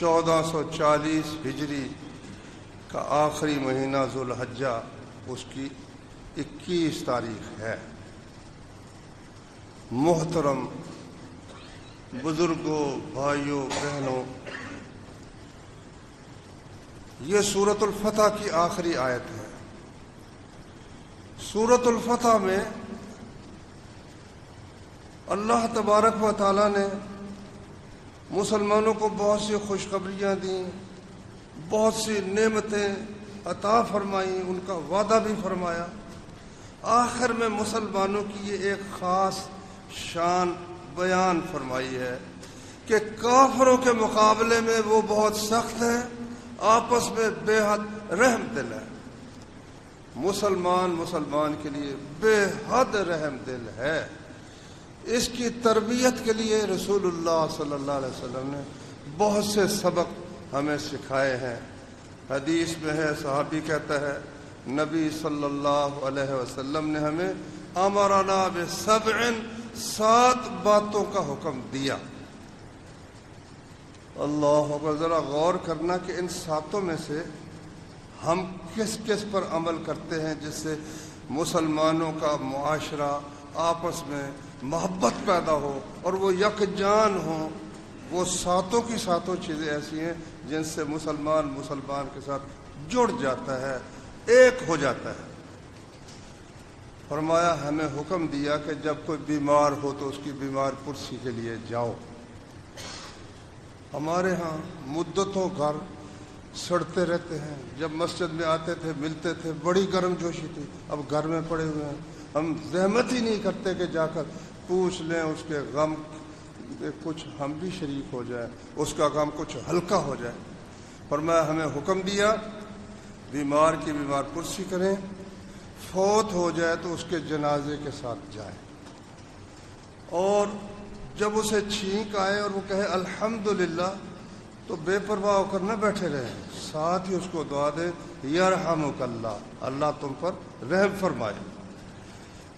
1440 ہجری کا آخری مہینہ ذوالحجہ اس کی 21 تاریخ ہے۔ محترم بزرگوں، بھائیوں، بہنوں، یہ سورۃ الفتح کی آخری آیت ہے۔ سورۃ الفتح میں اللہ تبارک و تعالیٰ نے مسلمانوں کو بہت سی خوشخبریاں دیں، بہت سی نعمتیں عطا فرمائیں، ان کا وعدہ بھی فرمایا۔ آخر میں مسلمانوں کی یہ ایک خاص شان بیان فرمائی ہے کہ کافروں کے مقابلے میں وہ بہت سخت ہے، آپس میں بے حد رحم دل ہے۔ مسلمان کے لیے بے حد رحم دل ہے۔ اس کی تربیت کے لیے رسول اللہ صلی اللہ علیہ وسلم نے بہت سے سبق ہمیں سکھائے ہیں۔ حدیث میں ہے، صحابی کہتا ہے، نبی صلی اللہ علیہ وسلم نے ہمیں امرنا بسبع، 7 باتوں کا حکم دیا۔ اللہ اکبر، ذرا غور کرنا کہ ان 7 میں سے ہم کس کس پر عمل کرتے ہیں جس سے مسلمانوں کا معاشرہ آپس میں محبت پیدا ہو اور وہ یکجان ہوں۔ وہ 7 کی 7 چیزیں ایسی ہیں جن سے مسلمان کے ساتھ جڑ جاتا ہے، ایک ہو جاتا ہے۔ فرمایا، ہمیں حکم دیا کہ جب کوئی بیمار ہو تو اس کی بیمار پرسی کے لیے جاؤ۔ ہمارے ہاں مدتوں گھر سڑتے رہتے ہیں، جب مسجد میں آتے تھے ملتے تھے، بڑی گرم جوشی تھی، اب گھر میں پڑے ہوئے ہیں، ہم زحمت ہی نہیں کرتے کہ جا کر پوچھ لیں اس کے غم کچھ ہم بھی شریک ہو جائیں، اس کا غم کچھ ہلکا ہو جائے۔ فرمایا، ہمیں حکم دیا بیمار کی بیمار پرسی کریں، فوت ہو جائے تو اس کے جنازے کے ساتھ جائیں، اور جب اسے چھینک آئے اور وہ کہے الحمدللہ تو بے پرواہ ہو کر نہ بیٹھے رہیں، ساتھ ہی اس کو دعا دے یرحمک اللہ، اللہ تم پر رحم فرمائے۔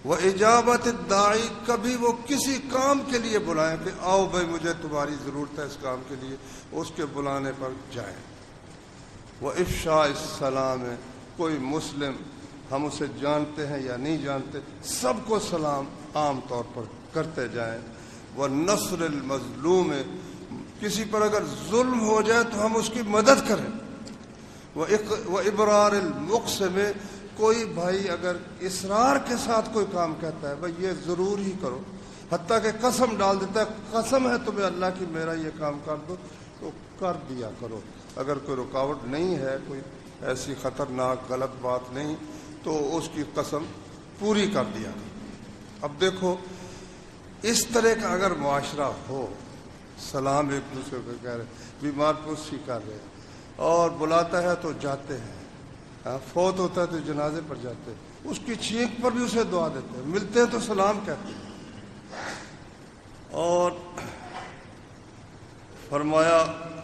وَإِجَابَةِ الدَّاعِ، کبھی وہ کسی کام کے لیے بلائیں کہ آؤ بھائی مجھے تمہاری ضرورت ہے اس کام کے لیے، اس کے بلانے پر جائیں۔ وَإِفْشَاءِ السَّلَامِ، کوئی مسلم ہم اسے جانتے ہیں یا نہیں جانتے، سب کو سلام عام طور پر کرتے جائیں۔ وَنَصْرِ الْمَظْلُومِ، کسی پر اگر ظلم ہو جائے تو ہم اس کی مدد کریں۔ وَإِبْرَارِ الْمُقْسِمِ، کوئی بھائی اگر اصرار کے ساتھ کوئی کام کہتا ہے بھائی یہ ضرور ہی کرو، حتیٰ کہ قسم ڈال دیتا ہے، قسم ہے تمہیں اللہ کی میرا یہ کام کر دو، تو کر دیا کرو۔ اگر کوئی رکاوٹ نہیں ہے، کوئی ایسی خطرناک غلط بات نہیں، تو اس کی قسم پوری کر دیا کرو۔ اب دیکھو، اس طرح کا اگر معاشرہ ہو، سلام ایک دوسرے کو کہہ رہے، بیمار پرسی کر رہے اور بلاتا ہے تو جاتے ہیں، فوت ہوتا ہے تو جنازے پر جاتے ہیں، اس کی چھینک پر بھی اسے دعا دیتے ہیں، ملتے ہیں تو سلام کہتے ہیں۔ اور فرمایا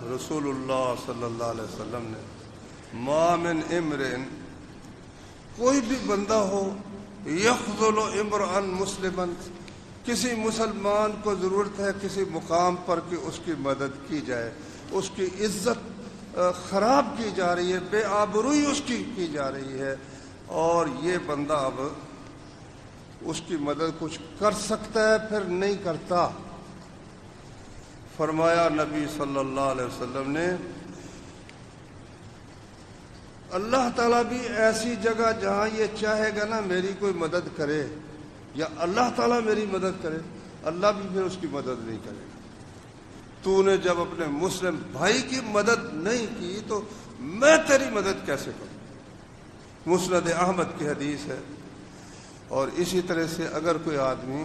رسول اللہ صلی اللہ علیہ وسلم نے، ما من امرئ، کوئی بھی بندہ ہو، یخذل امرئا مسلما، کسی مسلمان کو ضرورت ہے کسی مقام پر کہ اس کی مدد کی جائے، اس کی عزت خراب کی جا رہی ہے، بے آبروئی اس کی جا رہی ہے، اور یہ بندہ اب اس کی مدد کچھ کر سکتا ہے پھر نہیں کرتا۔ فرمایا نبی صلی اللہ علیہ وسلم نے، اللہ تعالیٰ بھی ایسی جگہ جہاں یہ چاہے گا نا میری کوئی مدد کرے یا اللہ تعالیٰ میری مدد کرے، اللہ بھی پھر اس کی مدد نہیں کرے گا۔ تو نے جب اپنے مسلم بھائی کی مدد نہیں کی تو میں تیری مدد کیسے کروں؟ مسند احمد کی حدیث ہے۔ اور اسی طرح سے اگر کوئی آدمی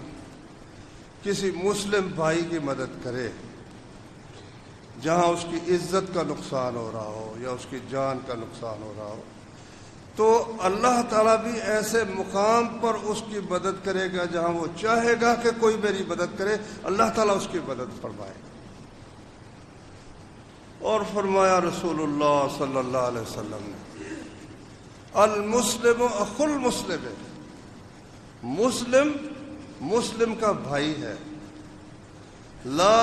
کسی مسلم بھائی کی مدد کرے جہاں اس کی عزت کا نقصان ہو رہا ہو یا اس کی جان کا نقصان ہو رہا ہو، تو اللہ تعالیٰ بھی ایسے مقام پر اس کی مدد کرے گا جہاں وہ چاہے گا کہ کوئی میری مدد کرے، اللہ تعالیٰ اس کی مدد فرمائے گا۔ اور فرمایا رسول اللہ صلی اللہ علیہ وسلم نے، المسلم اخو المسلم، مسلم مسلم کا بھائی ہے، لا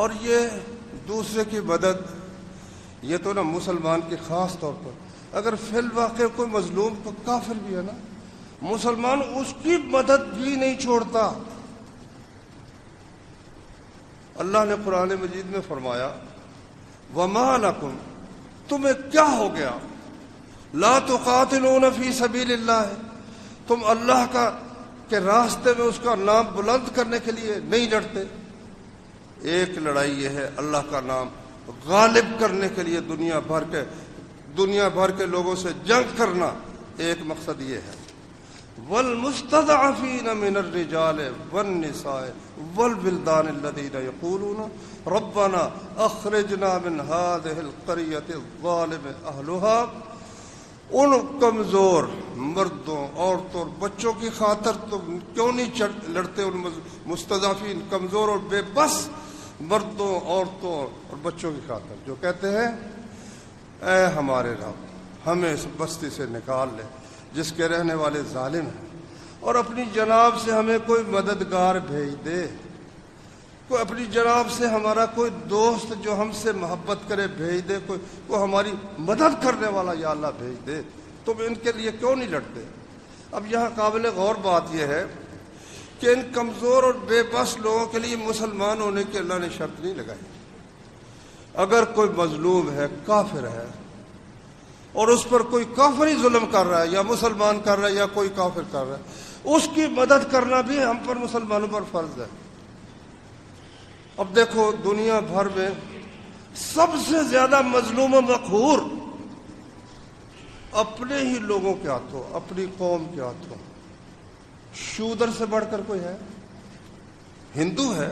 اور یہ دوسرے کی مدد، یہ تو نا مسلمان کی خاص طور پر، اگر فی الواقع کوئی مظلوم تو کافر بھی ہے نا، مسلمان اس کی مدد بھی نہیں چھوڑتا۔ اللہ نے قرآن مجید میں فرمایا وَمَا لَكُمْ، تمہیں کیا ہو گیا، لا تقاتلون فی سبیل اللہ، تم اللہ کے راستے میں اس کا نام بلند کرنے کے لیے نہیں لڑتے۔ ایک لڑائی یہ ہے اللہ کا نام غالب کرنے کے لیے دنیا بھر کے لوگوں سے جنگ کرنا، ایک مقصد یہ ہے۔ والمستضعفین من الرجال والنساء والولدان الذین یقولون ربنا اخرجنا من هذه القریة الظالم اہلها، ان کمزور مردوں، عورتوں اور بچوں کی خاطر تم کیوں نہیں لڑتے؟ ان مستضعفین، کمزور اور بے بس مردوں، عورتوں اور بچوں کی خاطر، جو کہتے ہیں اے ہمارے رب ہمیں اس بستی سے نکال لے جس کے رہنے والے ظالم ہیں، اور اپنی جناب سے ہمیں کوئی مددگار بھیج دے، کوئی اپنی جناب سے ہمارا کوئی دوست جو ہم سے محبت کرے بھیج دے، کوئی ہماری مدد کرنے والا یا اللہ بھیج دے، تم ان کے لیے کیوں نہیں لڑتے؟ اب یہاں قابل غور بات یہ ہے کہ ان کمزور اور بے بس لوگوں کے لیے مسلمان ہونے کی اللہ نے شرط نہیں لگائی۔ اگر کوئی مظلوم ہے، کافر ہے، اور اس پر کوئی کافری ظلم کر رہا ہے، یا مسلمان کر رہا ہے یا کوئی کافر کر رہا ہے، اس کی مدد کرنا بھی ہم پر مسلمانوں پر فرض ہے۔ اب دیکھو دنیا بھر میں سب سے زیادہ مظلوم و مقہور اپنے ہی لوگوں کے ہاتھوں، اپنی قوم کے ہاتھوں، شودر سے بڑھ کر کوئی ہے؟ ہندو ہے،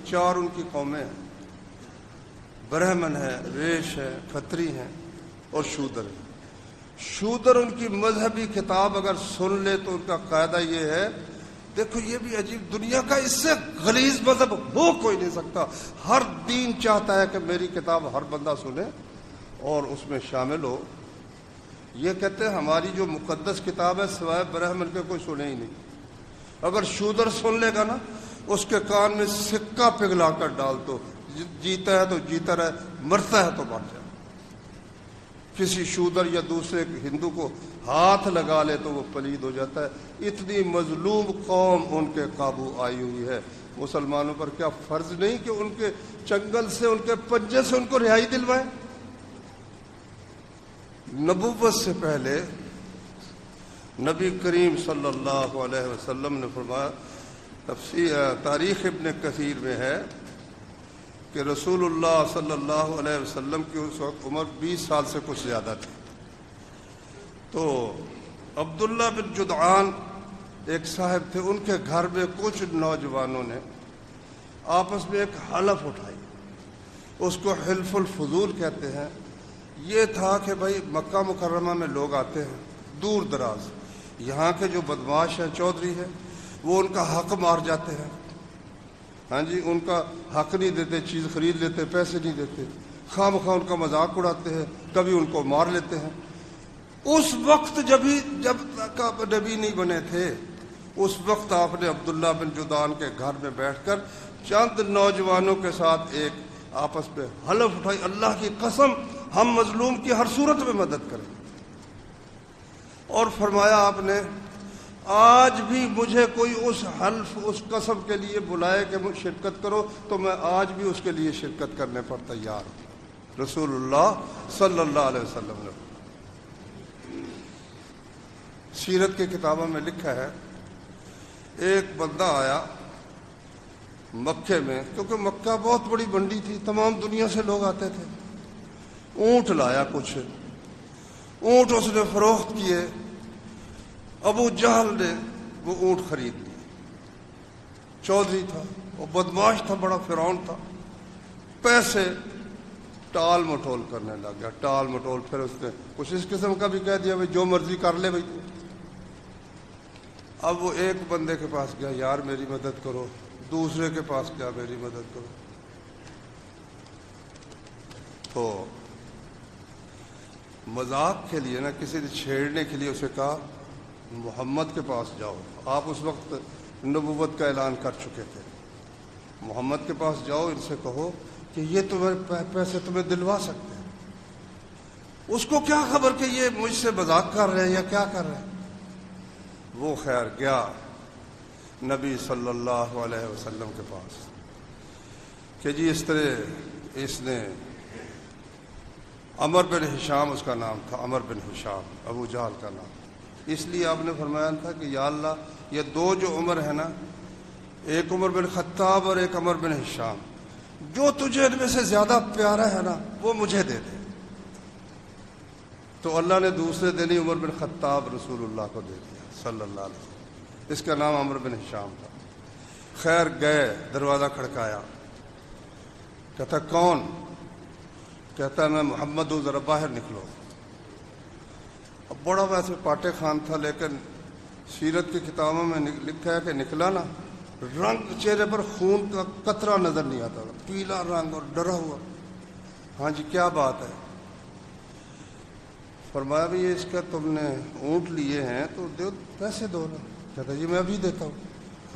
4 ان کی قومیں ہیں، برہمن ہے، ویش ہے، کھتری ہیں اور شودر ہے۔ شودر ان کی مذہبی کتاب اگر سن لے تو ان کا قاعدہ یہ ہے، دیکھو یہ بھی عجیب، دنیا کا اس سے غلیظ مذہب ہو کوئی نہیں سکتا، ہر دین چاہتا ہے کہ میری کتاب ہر بندہ سنے اور اس میں شامل ہو۔ یہ کہتے ہیں ہماری جو مقدس کتاب ہے سوائے برہمن کے کوئی سنے ہی نہیں، اگر شودر سن لے گا نا اس کے کان میں سکہ پگھلا کر ڈال دو، جیتا ہے تو جیتا رہے، مرتا ہے تو مر جائے۔ کسی شودر یا دوسرے ہندو کو ہاتھ لگا لے تو وہ پلید ہو جاتا ہے۔ اتنی مظلوم قوم ان کے قابو آئی ہوئی ہے۔ مسلمانوں پر کیا فرض نہیں کہ ان کے چنگل سے، ان کے پنجے سے ان کو رہائی دلوائیں؟ نبوت سے پہلے نبی کریم صلی اللہ علیہ وسلم نے فرمایا، تاریخ ابن کثیر میں ہے کہ رسول اللہ صلی اللہ علیہ وسلم کی اس وقت عمر 20 سال سے کچھ زیادہ تھی، تو عبداللہ بن جدعان ایک صاحب تھے، ان کے گھر میں کچھ نوجوانوں نے آپس میں ایک حلف اٹھائی، اس کو حلف الفضول کہتے ہیں۔ یہ تھا کہ بھائی مکہ مکرمہ میں لوگ آتے ہیں دور دراز، یہاں کے جو بدماش ہیں، چودھری ہیں، وہ ان کا حق مار جاتے ہیں، ہاں جی، ان کا حق نہیں دیتے، چیز خرید لیتے، پیسے نہیں دیتے، خواہ مخواہ ان کا مذاق اڑاتے ہیں، کبھی ان کو مار لیتے ہیں۔ اس وقت جب تک آپ نبی نہیں بنے تھے، اس وقت آپ نے عبداللہ بن جدعان کے گھر میں بیٹھ کر چند نوجوانوں کے ساتھ ایک آپس میں حلف اٹھائی، اللہ کی قسم ہم مظلوم کی ہر صورت میں مدد کریں، اور فرمایا آپ نے آج بھی مجھے کوئی اس حلف، اس قسم کے لیے بلائے کہ مجھ شرکت کرو تو میں آج بھی اس کے لیے شرکت کرنے پر تیار ہوں۔ رسول اللہ صلی اللہ علیہ وسلم نے سیرت کی کتابوں میں لکھا ہے، ایک بندہ آیا مکے میں، کیونکہ مکہ بہت بڑی منڈی تھی، تمام دنیا سے لوگ آتے تھے، اونٹ لایا، کچھ اونٹ اس نے فروخت کیے، ابو جہل نے وہ اونٹ خرید لیے، چودھری تھا، وہ بدماش تھا، بڑا فرعون تھا، پیسے ٹال مٹول کرنے لگ گیا، ٹال مٹول، پھر اس نے کچھ اس قسم کا بھی کہہ دیا بھائی جو مرضی کر لے بھائی۔ اب وہ ایک بندے کے پاس گیا، یار میری مدد کرو، دوسرے کے پاس گیا، میری مدد کرو، تو مذاق کے لیے نا کسی نے چھیڑنے کے لیے اسے کہا محمد کے پاس جاؤ، آپ اس وقت نبوت کا اعلان کر چکے تھے، محمد کے پاس جاؤ، ان سے کہو کہ یہ تمہیں پیسے تمہیں دلوا سکتے ہیں۔ اس کو کیا خبر کہ یہ مجھ سے مذاق کر رہے ہیں یا کیا کر رہے ہیں۔ وہ خیر گیا نبی صلی اللہ علیہ وسلم کے پاس کہ جی اس طرح اس نے عمر بن ہشام، اس کا نام تھا عمر بن ہشام، ابو جہل کا نام، اس لیے آپ نے فرمایا تھا کہ یا اللہ یہ دو جو عمر ہے نا، ایک عمر بن خطاب اور ایک عمر بن ہشام، جو تجھے ان میں سے زیادہ پیارا ہے نا وہ مجھے دے دے۔ تو اللہ نے دوسرے دن ہی عمر بن خطاب رسول اللہ کو دے دیا صلی اللہ علیہ وسلم، اس کا نام عمر بن ہشام تھا۔ خیر گئے، دروازہ کھڑکایا، کہتا کون؟ کہتا میں محمد ہوں، ذرا باہر نکلو۔ اب بڑا ویسے پاٹے خان تھا، لیکن سیرت کی کتابوں میں لکھا ہے کہ نکلا نا، رنگ چہرے پر خون کا قطرہ نظر نہیں آتا، پیلا رنگ اور ڈرا ہوا۔ ہاں جی کیا بات ہے؟ فرمایا بھی اس کا تم نے اونٹ لیے ہیں تو دو پیسے دو نا۔ کہتا جی میں ابھی دیتا ہوں۔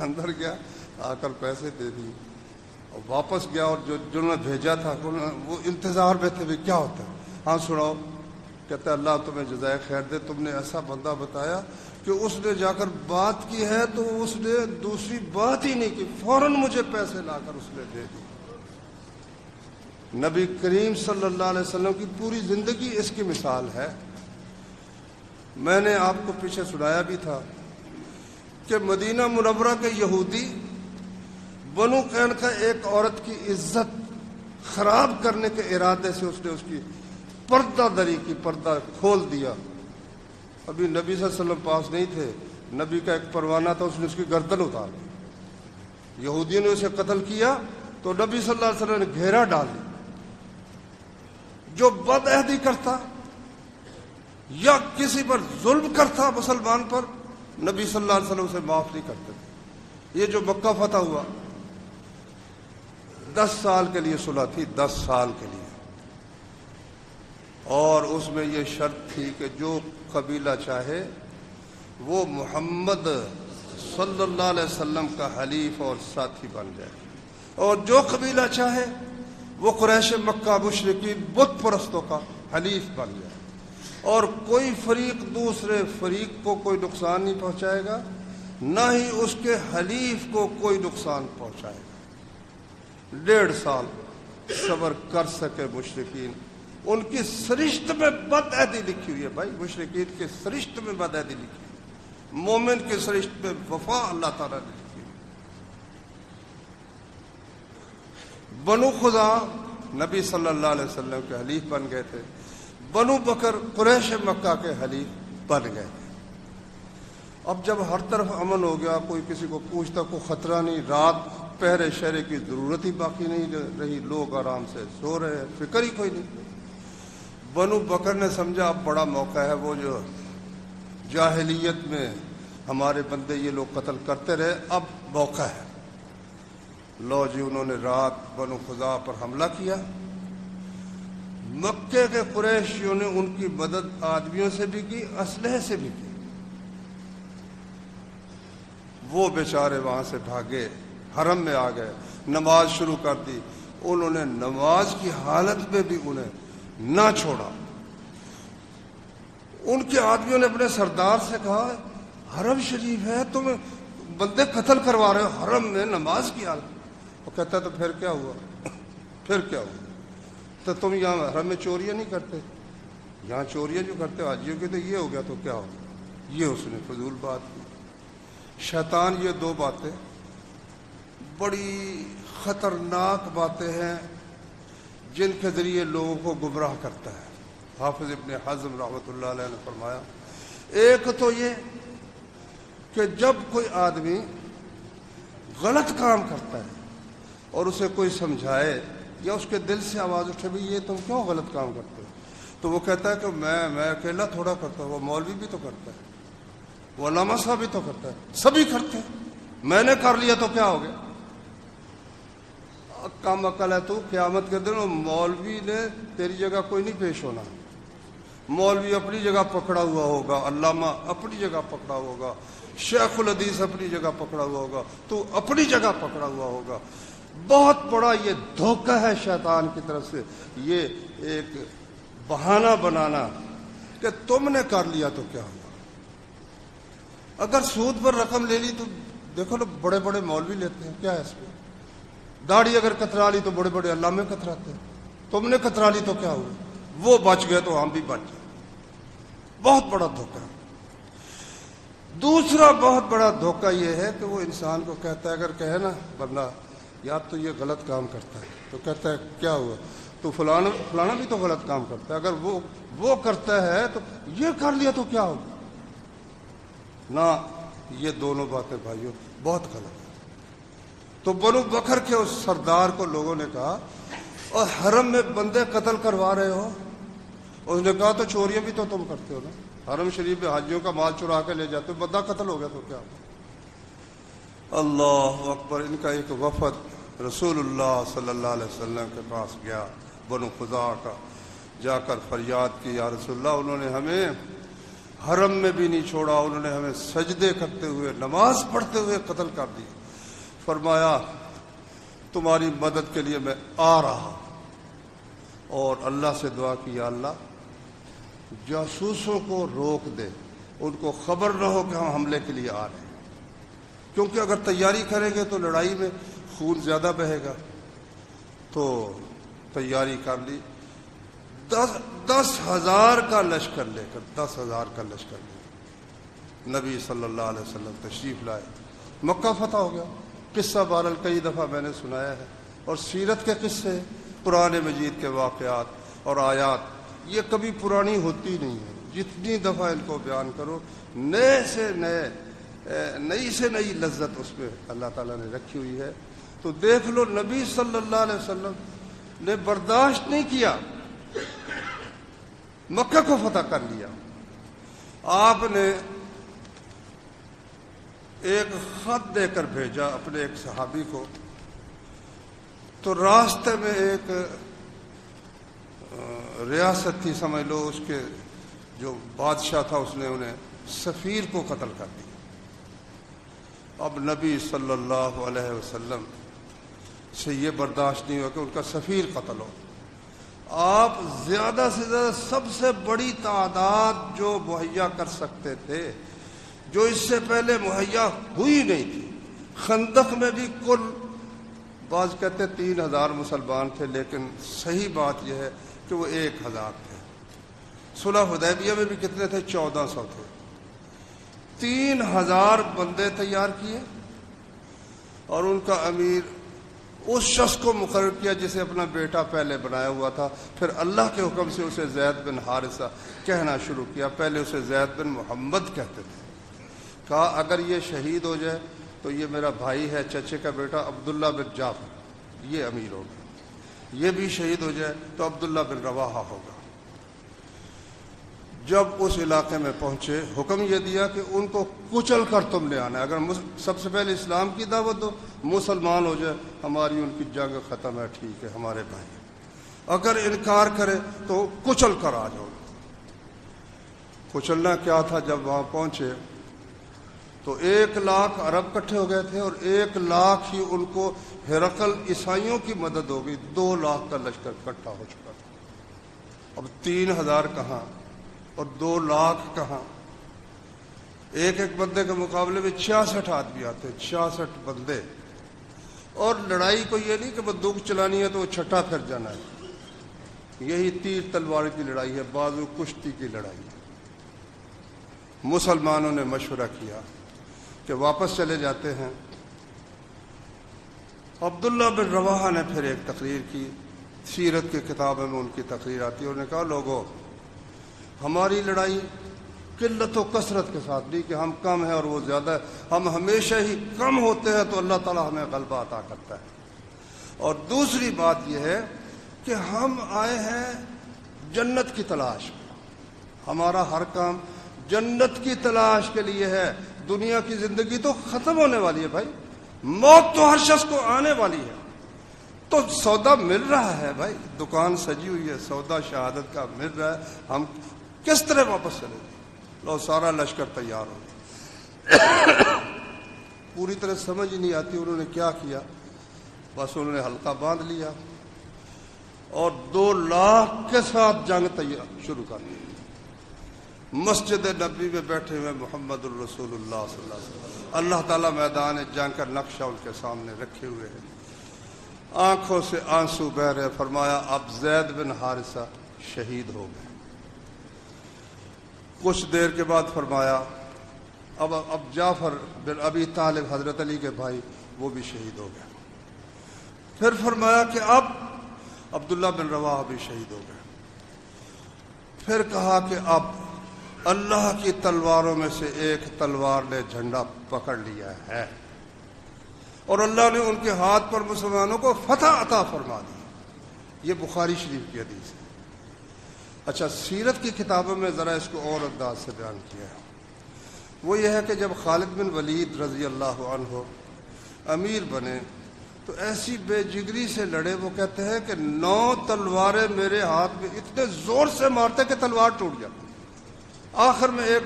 اندر گیا، آ کر پیسے دے دیے اور واپس گیا، اور جنہوں نے بھیجا تھا وہ انتظار میں تھے بھی کیا ہوتا ہے۔ ہاں سناؤ۔ کہتا اللہ تمہیں جزائے خیر دے، تم نے ایسا بندہ بتایا کہ اس نے جا کر بات کی ہے تو اس نے دوسری بات ہی نہیں کی، فوراً مجھے پیسے لا کر اس نے دے دی۔ نبی کریم صلی اللہ علیہ وسلم کی پوری زندگی اس کی مثال ہے۔ میں نے آپ کو پیچھے سنایا بھی تھا کہ مدینہ منورہ کے یہودی بنو قینقاع ایک عورت کی عزت خراب کرنے کے ارادے سے اس نے اس کی پردہ دری کی، پردہ کھول دیا۔ ابھی نبی صلی اللہ علیہ وسلم پاس نہیں تھے، نبی کا ایک پروانہ تھا، اس نے اس کی گردن اتار دی۔ یہودیوں نے اسے قتل کیا تو نبی صلی اللہ علیہ وسلم نے گھیرا ڈال دی۔ جو بد عہدی کرتا یا کسی پر ظلم کرتا مسلمان پر، نبی صلی اللہ علیہ وسلم اسے معاف نہیں کرتے تھے۔ یہ جو مکہ فتح ہوا 10 سال کے لیے صلح تھی، 10 سال کے لیے، اور اس میں یہ شرط تھی کہ جو قبیلہ چاہے وہ محمد صلی اللہ علیہ وسلم کا حلیف اور ساتھی بن جائے، اور جو قبیلہ چاہے وہ قریش مکہ مشرکین بت پرستوں کا حلیف بن جائے، اور کوئی فریق دوسرے فریق کو کوئی نقصان نہیں پہنچائے گا، نہ ہی اس کے حلیف کو کوئی نقصان پہنچائے گا۔ 1.5 سال صبر کر سکے مشرکین۔ ان کی سرشت میں بد عہدی لکھی ہوئی ہے بھائی، مشرکین کی سرشت میں بد عہدی لکھی ہے، مومن کی سرشت میں وفا اللہ تعالیٰ نے لکھی ہے۔ بنو خزاعہ نبی صلی اللہ علیہ وسلم کے حلیف بن گئے تھے، بنو بکر قریش مکہ کے حلیف بن گئے تھے۔ اب جب ہر طرف امن ہو گیا، کوئی کسی کو پوچھتا، کوئی خطرہ نہیں، رات پہرے شہرے کی ضرورت ہی باقی نہیں رہی، لوگ آرام سے سو رہے ہیں، فکر ہی کوئی نہیں۔ بنو بکر نے سمجھا اب بڑا موقع ہے، وہ جو جاہلیت میں ہمارے بندے یہ لوگ قتل کرتے رہے، اب موقع ہے۔ لو جی انہوں نے رات بنو خزاعہ پر حملہ کیا۔ مکے کے قریشیوں نے ان کی مدد آدمیوں سے بھی کی، اسلحے سے بھی کی۔ وہ بیچارے وہاں سے بھاگے، حرم میں آ گئے، نماز شروع کر دی۔ انہوں نے نماز کی حالت میں بھی انہیں نہ چھوڑا۔ ان کے آدمیوں نے اپنے سردار سے کہا حرم شریف ہے، تم بندے قتل کروا رہے ہو حرم میں نماز کی حالت۔ وہ کہتا تو پھر کیا ہوا؟ پھر کیا ہوا؟ تو تم یہاں حرم میں چوریاں نہیں کرتے؟ یہاں چوریاں جو کرتے ہو حاجیوں کی، تو یہ ہو گیا تو کیا ہو؟ یہ اس نے فضول بات کی۔ شیطان یہ 2 باتیں بڑی خطرناک باتیں ہیں جن کے ذریعے لوگوں کو گمراہ کرتا ہے۔ حافظ ابن حزم رحمۃ اللہ علیہ نے فرمایا، ایک تو یہ کہ جب کوئی آدمی غلط کام کرتا ہے اور اسے کوئی سمجھائے یا اس کے دل سے آواز اٹھے بھی یہ تم کیوں غلط کام کرتے ہو، تو وہ کہتا ہے کہ میں اکیلا تھوڑا کرتا ہوں، وہ مولوی بھی تو کرتا ہے، وہ علامہ صاحب بھی تو کرتا ہے، سبھی کرتے ہیں، میں نے کر لیا تو کیا ہو گیا؟ کم عقل ہے تو، قیامت کے دن مولوی نے تیری جگہ کوئی نہیں پیش ہونا، مولوی اپنی جگہ پکڑا ہوا ہوگا، علامہ اپنی جگہ پکڑا ہوا ہوگا، شیخ الحدیث اپنی جگہ پکڑا ہوا ہوگا، تو اپنی جگہ پکڑا ہوا ہوگا۔ بہت بڑا یہ دھوکہ ہے شیطان کی طرف سے، یہ ایک بہانہ بنانا کہ تم نے کر لیا تو کیا ہوا۔ اگر سود پر رقم لے لی تو دیکھو نا، بڑے بڑے مولوی لیتے ہیں، کیا ہے اس میں؟ داڑھی اگر کترا لی تو بڑے بڑے علامے کتراتے ہیں، تم نے کترا لی تو کیا ہوا؟ وہ بچ گئے تو ہم بھی بچ گئے۔ بہت بڑا دھوکہ۔ دوسرا بہت بڑا دھوکہ یہ ہے کہ وہ انسان کو کہتا ہے، اگر کہے نا بندہ یار تو یہ غلط کام کرتا ہے، تو کہتا ہے کیا ہوا؟ تو فلانا بھی تو غلط کام کرتا ہے، اگر وہ کرتا ہے تو یہ کر لیا تو کیا ہوگا؟ نہ، یہ دونوں باتیں بھائیوں بہت غلط ہیں۔ تو بنو بکر کے اس سردار کو لوگوں نے کہا، اور حرم میں بندے قتل کروا رہے ہو؟ اس نے کہا تو چوریاں بھی تو تم کرتے ہو نا، حرم شریف میں حاجیوں کا مال چرا کے لے جاتے ہو، بندہ قتل ہو گیا تو کیا؟ اللہ اکبر۔ ان کا ایک وفد رسول اللہ صلی اللہ علیہ وسلم کے پاس گیا، بنو خزاعہ کا، جا کر فریاد کی، یا رسول اللہ انہوں نے ہمیں حرم میں بھی نہیں چھوڑا، انہوں نے ہمیں سجدے کرتے ہوئے، نماز پڑھتے ہوئے قتل کر دیا۔ فرمایا تمہاری مدد کے لیے میں آ رہا، اور اللہ سے دعا کی، یا اللہ جاسوسوں کو روک دے، ان کو خبر نہ ہو کہ ہم حملے کے لیے آ رہے ہیں، کیونکہ اگر تیاری کریں گے تو لڑائی میں خون زیادہ بہے گا۔ تو تیاری کر لی، 10,000 کا لشکر لے کر، 10,000 کا لشکر لے کر نبی صلی اللہ علیہ وسلم تشریف لائے، مکہ فتح ہو گیا۔ قصہ بہرحال کئی دفعہ میں نے سنایا ہے، اور سیرت کے قصے، قرآن مجید کے واقعات اور آیات یہ کبھی پرانی ہوتی نہیں ہے، جتنی دفعہ ان کو بیان کرو نئی سے نئی لذت اس میں اللہ تعالیٰ نے رکھی ہوئی ہے۔ تو دیکھ لو، نبی صلی اللہ علیہ وسلم نے برداشت نہیں کیا، مکہ کو فتح کر لیا۔ آپ نے ایک خط دے کر بھیجا اپنے ایک صحابی کو، تو راستے میں ایک ریاست تھی، سمجھ لو اس کے جو بادشاہ تھا، اس نے انہیں سفیر کو قتل کر دیا۔ اب نبی صلی اللہ علیہ وسلم سے یہ برداشت نہیں ہوا کہ ان کا سفیر قتل ہو۔ آپ زیادہ سے زیادہ سب سے بڑی تعداد جو مہیا کر سکتے تھے، جو اس سے پہلے مہیا ہوئی نہیں تھی، خندق میں بھی کل بعض کہتے 3,000 مسلمان تھے، لیکن صحیح بات یہ ہے کہ وہ 1,000 تھے۔ صلح حدیبیہ میں بھی کتنے تھے؟ 1,400 تھے۔ 3,000 بندے تیار کیے، اور ان کا امیر اس شخص کو مقرر کیا جسے اپنا بیٹا پہلے بنایا ہوا تھا، پھر اللہ کے حکم سے اسے زید بن حارثہ کہنا شروع کیا، پہلے اسے زید بن محمد کہتے تھے۔ کہا اگر یہ شہید ہو جائے تو یہ میرا بھائی ہے، چچے کا بیٹا عبداللہ بن جعفر، یہ امیر ہوگا، یہ بھی شہید ہو جائے تو عبداللہ بن رواحہ ہوگا۔ جب اس علاقے میں پہنچے، حکم یہ دیا کہ ان کو کچل کر تم لے آنا ہے، اگر سب سے پہلے اسلام کی دعوت دو، مسلمان ہو جائے، ہماری ان کی جنگ ختم ہے، ٹھیک ہے، ہمارے بھائی، اگر انکار کرے تو کچل کر آ جاؤ۔ کچلنا کیا تھا؟ جب وہاں پہنچے تو 1,00,000 عرب کٹھے ہو گئے تھے، اور 1,00,000 ہی ان کو ہرقل عیسائیوں کی مدد ہو گئی، 2,00,000 کا لشکر اکٹھا ہو چکا تھا۔ اب 3,000 کہاں اور 2,00,000 کہاں؟ ایک بندے کے مقابلے میں 66 آدمی آتے، 66 بندے، اور لڑائی کو یہ نہیں کہ بندوق چلانی ہے تو وہ چھٹا پھر جانا ہے، یہی تیر تلوار کی لڑائی ہے، بازو کشتی کی لڑائی ہے۔ مسلمانوں نے مشورہ کیا کہ واپس چلے جاتے ہیں۔ عبداللہ بن رواحہ نے پھر ایک تقریر کی، سیرت کی کتابوں میں ان کی تقریر آتی ہے، انہوں نے کہا لوگوں، ہماری لڑائی قلت و کثرت کے ساتھ نہیں کہ ہم کم ہیں اور وہ زیادہ ہے، ہم ہمیشہ ہی کم ہوتے ہیں تو اللہ تعالیٰ ہمیں غلبہ عطا کرتا ہے۔ اور دوسری بات یہ ہے کہ ہم آئے ہیں جنت کی تلاش میں، ہمارا ہر کام جنت کی تلاش کے لیے ہے۔ دنیا کی زندگی تو ختم ہونے والی ہے بھائی، موت تو ہر شخص کو آنے والی ہے، تو سودا مل رہا ہے بھائی، دکان سجی ہوئی ہے، سودا شہادت کا مل رہا ہے، ہم کس طرح واپس چلے گئے؟ لو سارا لشکر تیار ہو گیا۔ پوری طرح سمجھ ہی نہیں آتی انہوں نے کیا کیا۔ بس انہوں نے حلقہ باندھ لیا اور 2 لاکھ کے ساتھ جنگ شروع کر دی. مسجد نبی میں بیٹھے ہوئے محمد الرسول اللہ صلی اللہ علیہ وسلم، اللہ تعالیٰ میدان جنگ کا نقشہ ان کے سامنے رکھے ہوئے ہیں، آنکھوں سے آنسو بہ رہے. فرمایا اب زید بن حارثہ شہید ہو گئے. کچھ دیر کے بعد فرمایا اب جعفر بن ابی طالب حضرت علی کے بھائی وہ بھی شہید ہو گئے. پھر فرمایا کہ اب عبداللہ بن رواحہ بھی شہید ہو گئے. پھر کہا کہ اب اللہ کی تلواروں میں سے ایک تلوار نے جھنڈا پکڑ لیا ہے اور اللہ نے ان کے ہاتھ پر مسلمانوں کو فتح عطا فرما دی. یہ بخاری شریف کی حدیث ہے. اچھا، سیرت کی کتابوں میں ذرا اس کو اور انداز سے بیان کیا ہے. وہ یہ ہے کہ جب خالد بن ولید رضی اللہ عنہ امیر بنے تو ایسی بے جگری سے لڑے. وہ کہتے ہیں کہ 9 تلواریں میرے ہاتھ میں اتنے زور سے مارتے کہ تلوار ٹوٹ جاتی. آخر میں ایک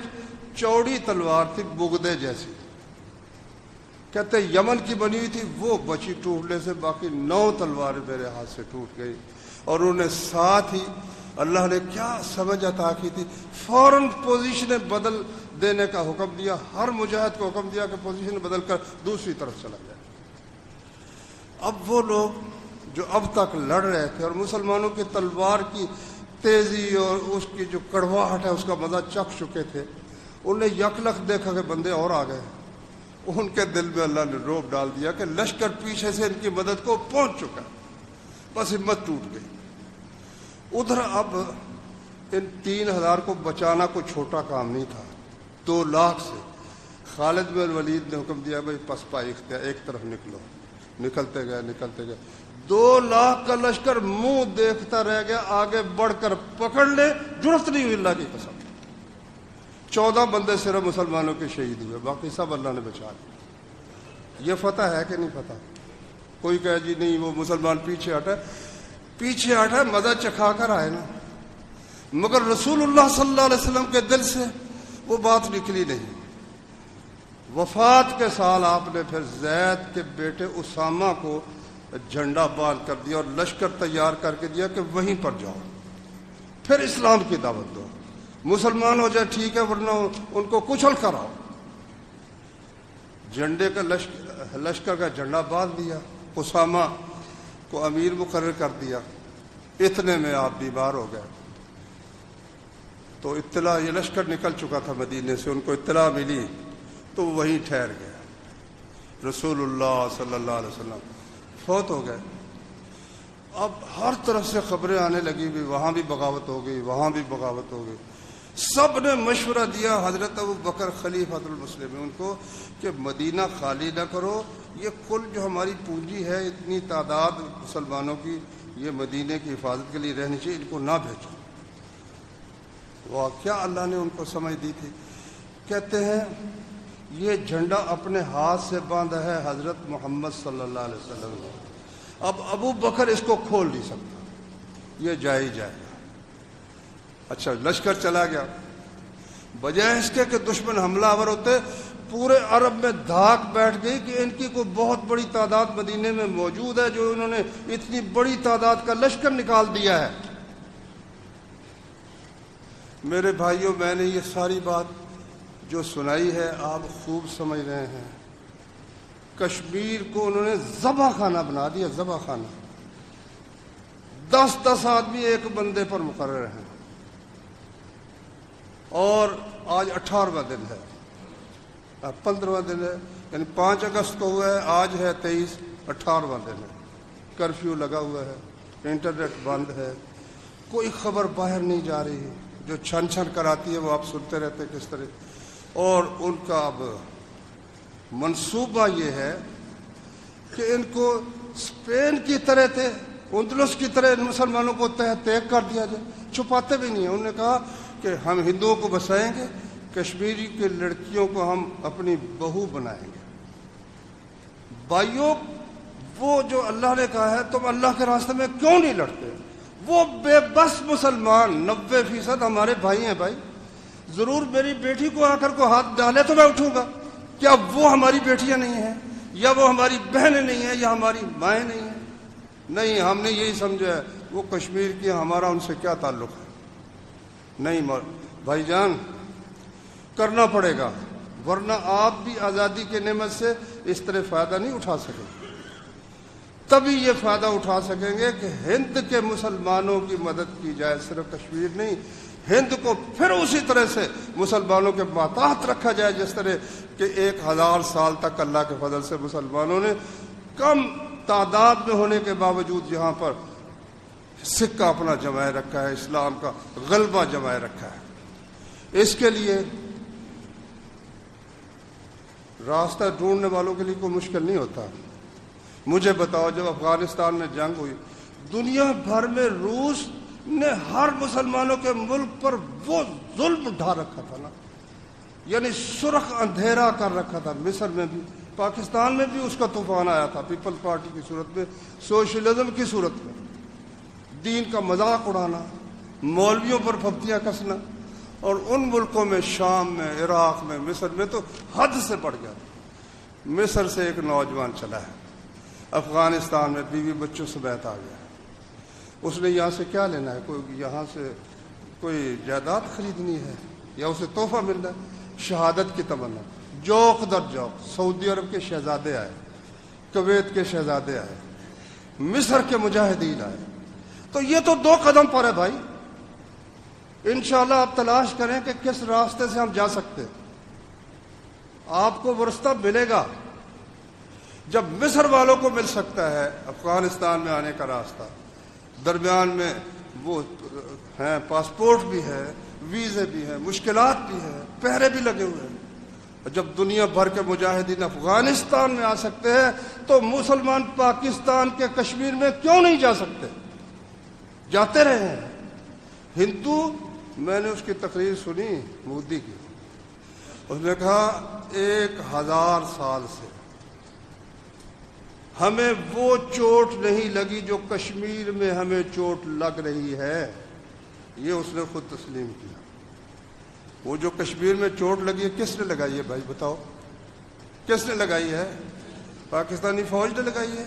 چوڑی تلوار تھی بگدے جیسی، کہتے یمن کی بنی ہوئی تھی، وہ بچی ٹوٹنے سے، باقی 9 تلواریں میرے ہاتھ سے ٹوٹ گئی. اور انہوں نے ساتھ ہی اللہ نے کیا سمجھ عطا کی تھی، فوراً پوزیشنیں بدل دینے کا حکم دیا. ہر مجاہد کو حکم دیا کہ پوزیشن بدل کر دوسری طرف چلا جائے. اب وہ لوگ جو اب تک لڑ رہے تھے اور مسلمانوں کی تلوار کی تیزی اور اس کی جو کڑواہٹ ہے اس کا مزہ چکھ چکے تھے، انہوں نے یکلخ دیکھا کہ بندے اور آ گئے. ان کے دل میں اللہ نے رعب ڈال دیا کہ لشکر پیچھے سے ان کی مدد کو پہنچ چکا. بس ہمت ٹوٹ گئی. ادھر اب ان 3000 کو بچانا کوئی چھوٹا کام نہیں تھا. 2 لاکھ سے خالد بن ولید نے حکم دیا بھائی پسپا اختیار ایک طرف نکلو. نکلتے گئے. 2 لاکھ کا لشکر منہ دیکھتا رہ گیا. آگے بڑھ کر پکڑ لے، جرأت نہیں ہوئی اللہ کی قسم. 14 بندے صرف مسلمانوں کے شہید ہوئے، باقی سب اللہ نے بچا لیا. یہ فتح ہے کہ نہیں فتح؟ کوئی کہے جی نہیں وہ مسلمان پیچھے ہٹا، مزہ چکھا کر آئے نا. مگر رسول اللہ صلی اللہ علیہ وسلم کے دل سے وہ بات نکلی نہیں. وفات کے سال آپ نے پھر زید کے بیٹے اسامہ کو جھنڈا باندھ کر دیا اور لشکر تیار کر کے دیا کہ وہیں پر جاؤ، پھر اسلام کی دعوت دو. مسلمان ہو جائے ٹھیک ہے، ورنہ ان کو کچل کر آؤ. جھنڈے کا لشکر کا جھنڈا باندھ دیا، اسامہ کو امیر مقرر کر دیا. اتنے میں آپ بیمار ہو گئے. تو اطلاع، یہ لشکر نکل چکا تھا مدینے سے، ان کو اطلاع ملی تو وہیں ٹھہر گئے. رسول اللہ صلی اللہ علیہ وسلم فوت ہو گئے. اب ہر طرف سے خبریں آنے لگی بھی وہاں بھی بغاوت ہو گئی، وہاں بھی بغاوت ہو گئی. سب نے مشورہ دیا حضرت ابو بکر خلیفۃ المسلمین ان کو کہ مدینہ خالی نہ کرو. یہ کل جو ہماری پونجی ہے، اتنی تعداد مسلمانوں کی، یہ مدینے کی حفاظت کے لیے رہنی چاہیے، ان کو نہ بھیجو. وہ کیا اللہ نے ان کو سمجھ دی تھی. کہتے ہیں یہ جھنڈا اپنے ہاتھ سے باندھا ہے حضرت محمد صلی اللہ علیہ وسلم نے. اب ابو بکر اس کو کھول نہیں سکتا، یہ جائے ہی جائے گا. اچھا، لشکر چلا گیا. بجائے اس کے کہ دشمن حملہ آور ہوتے، پورے عرب میں دھاک بیٹھ گئی کہ ان کی کوئی بہت بڑی تعداد مدینے میں موجود ہے جو انہوں نے اتنی بڑی تعداد کا لشکر نکال دیا ہے. میرے بھائیوں، میں نے یہ ساری بات جو سنائی ہے آپ خوب سمجھ رہے ہیں. کشمیر کو انہوں نے ذبح خانہ بنا دیا، ذبح خانہ. 10 آدمی ایک بندے پر مقرر ہیں. اور آج 18واں دن ہے، 15واں دن ہے، یعنی 5 اگست کو ہوا ہے، آج ہے 23، 18واں دن ہے. کرفیو لگا ہوا ہے، انٹرنیٹ بند ہے، کوئی خبر باہر نہیں جا رہی. جو چھن چھن کراتی ہے وہ آپ سنتے رہتے کس طرح. اور ان کا اب منصوبہ یہ ہے کہ ان کو اسپین کی طرح تھے، اندلس کی طرح ان مسلمانوں کو تیگ کر دیا جائے. چھپاتے بھی نہیں ہیں. انہوں نے کہا کہ ہم ہندوؤں کو بسائیں گے، کشمیری کے لڑکیوں کو ہم اپنی بہو بنائیں گے. بھائیوں، وہ جو اللہ نے کہا ہے تم اللہ کے راستے میں کیوں نہیں لڑتے؟ وہ بے بس مسلمان 90% ہمارے بھائی ہیں. بھائی ضرور میری بیٹی کو آ کر کو ہاتھ ڈالے تو میں اٹھوں گا. کیا وہ ہماری بیٹیاں نہیں ہیں؟ یا وہ ہماری بہنیں نہیں ہیں یا ہماری مائیں نہیں ہیں. نہیں، ہم نے یہی سمجھا ہے وہ کشمیر کی، ہمارا ان سے کیا تعلق ہے. نہیں بھائی جان، کرنا پڑے گا، ورنہ آپ بھی آزادی کے نعمت سے اس طرح فائدہ نہیں اٹھا سکیں. تبھی یہ فائدہ اٹھا سکیں گے کہ ہند کے مسلمانوں کی مدد کی جائے، صرف کشمیر نہیں، ہند کو پھر اسی طرح سے مسلمانوں کے ماتحت رکھا جائے جس طرح کہ 1000 سال تک اللہ کے فضل سے مسلمانوں نے کم تعداد میں ہونے کے باوجود یہاں پر سکہ اپنا جمائے رکھا ہے، اسلام کا غلبہ جمائے رکھا ہے. اس کے لیے راستہ ڈھونڈنے والوں کے لیے کوئی مشکل نہیں ہوتا. مجھے بتاؤ، جب افغانستان میں جنگ ہوئی، دنیا بھر میں روس نے ہر مسلمانوں کے ملک پر وہ ظلم ڈھا رکھا تھا نا، یعنی سرخ اندھیرا کر رکھا تھا. مصر میں بھی، پاکستان میں بھی اس کا طوفان آیا تھا، پیپلز پارٹی کی صورت میں، سوشلزم کی صورت میں، دین کا مذاق اڑانا، مولویوں پر پھپتیاں کسنا. اور ان ملکوں میں، شام میں، عراق میں، مصر میں تو حد سے بڑھ گیا. مصر سے ایک نوجوان چلا ہے، افغانستان میں بیوی بچوں سمیت آ گیا. اس نے یہاں سے کیا لینا ہے؟ کوئی یہاں سے کوئی جائیداد خریدنی ہے یا اسے تحفہ ملنا ہے؟ شہادت کی تمنا. جوق در جوق سعودی عرب کے شہزادے آئے، کویت کے شہزادے آئے، مصر کے مجاہدین آئے. تو یہ تو 2 قدم پر ہے بھائی. انشاءاللہ آپ تلاش کریں کہ کس راستے سے ہم جا سکتے. آپ کو وہ رستہ ملے گا جب مصر والوں کو مل سکتا ہے افغانستان میں آنے کا راستہ. درمیان میں وہ ہیں، پاسپورٹ بھی ہے، ویزے بھی ہیں، مشکلات بھی ہیں، پہرے بھی لگے ہوئے ہیں. جب دنیا بھر کے مجاہدین افغانستان میں آ سکتے ہیں تو مسلمان پاکستان کے کشمیر میں کیوں نہیں جا سکتے؟ جاتے رہے ہیں. ہندو، میں نے اس کی تقریر سنی مودی کی، اس نے کہا 1000 سال سے ہمیں وہ چوٹ نہیں لگی جو کشمیر میں ہمیں چوٹ لگ رہی ہے. یہ اس نے خود تسلیم کیا. وہ جو کشمیر میں چوٹ لگی ہے کس نے لگائی ہے بھائی بتاؤ؟ کس نے لگائی ہے؟ پاکستانی فوج نے لگائی ہے،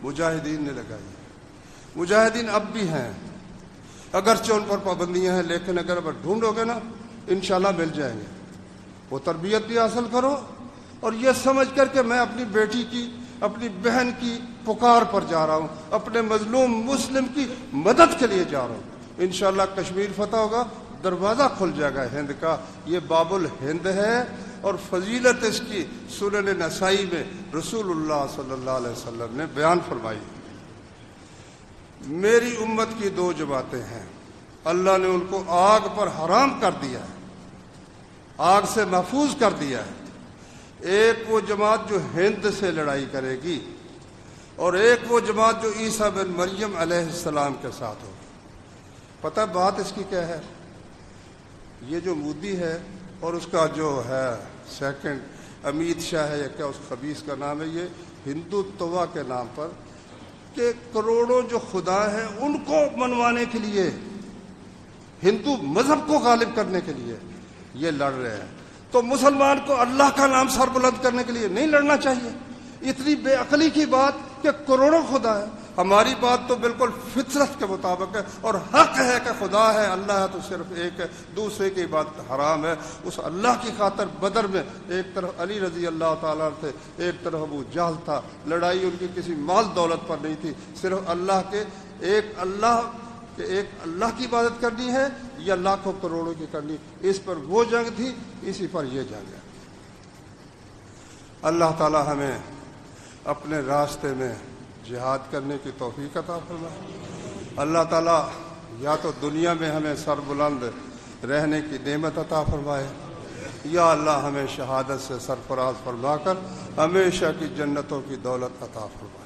مجاہدین نے لگائی ہے. مجاہدین اب بھی ہیں، اگرچہ ان پر پابندیاں ہیں، لیکن اگر اب ڈھونڈو گے نا انشاءاللہ مل جائیں گے. وہ تربیت بھی حاصل کرو اور یہ سمجھ کر کہ میں اپنی بیٹی کی، اپنی بہن کی پکار پر جا رہا ہوں، اپنے مظلوم مسلم کی مدد کے لیے جا رہا ہوں. انشاءاللہ کشمیر فتح ہوگا، دروازہ کھل جائے گا ہند کا. یہ باب الہند ہے اور فضیلت اس کی سنن نسائی میں رسول اللہ صلی اللہ علیہ وسلم نے بیان فرمائی. میری امت کی 2 جماعتیں ہیں، اللہ نے ان کو آگ پر حرام کر دیا ہے، آگ سے محفوظ کر دیا ہے. ایک وہ جماعت جو ہند سے لڑائی کرے گی اور ایک وہ جماعت جو عیسیٰ بن مریم علیہ السلام کے ساتھ ہوگی. پتہ بات اس کی کیا ہے؟ یہ جو مودی ہے اور اس کا جو ہے سیکنڈ امیت شاہ ہے یا کیا اس خبیث کا نام ہے، یہ ہندوتوا کے نام پر کہ کروڑوں جو خدا ہیں ان کو منوانے کے لیے، ہندو مذہب کو غالب کرنے کے لیے یہ لڑ رہے ہیں. تو مسلمان کو اللہ کا نام سر بلند کرنے کے لیے نہیں لڑنا چاہیے. اتنی بے عقلی کی بات کہ کروڑوں خدا ہے. ہماری بات تو بالکل فطرت کے مطابق ہے اور حق ہے کہ خدا ہے، اللہ ہے تو صرف ایک ہے، دوسرے کی عبادت حرام ہے. اس اللہ کی خاطر بدر میں ایک طرف علی رضی اللہ تعالیٰ تھے، ایک طرف ابو جہل تھا. لڑائی ان کی کسی مال دولت پر نہیں تھی، صرف اللہ کے ایک اللہ کی عبادت کرنی ہے یا لاکھوں کروڑوں کی کرنی. اس پر وہ جنگ تھی، اسی پر یہ جنگ ہے. اللہ تعالی ہمیں اپنے راستے میں جہاد کرنے کی توفیق عطا فرمائے. اللہ تعالی یا تو دنیا میں ہمیں سر بلند رہنے کی نعمت عطا فرمائے، یا اللہ ہمیں شہادت سے سرفراز فرما کر ہمیشہ کی جنتوں کی دولت عطا فرمائے.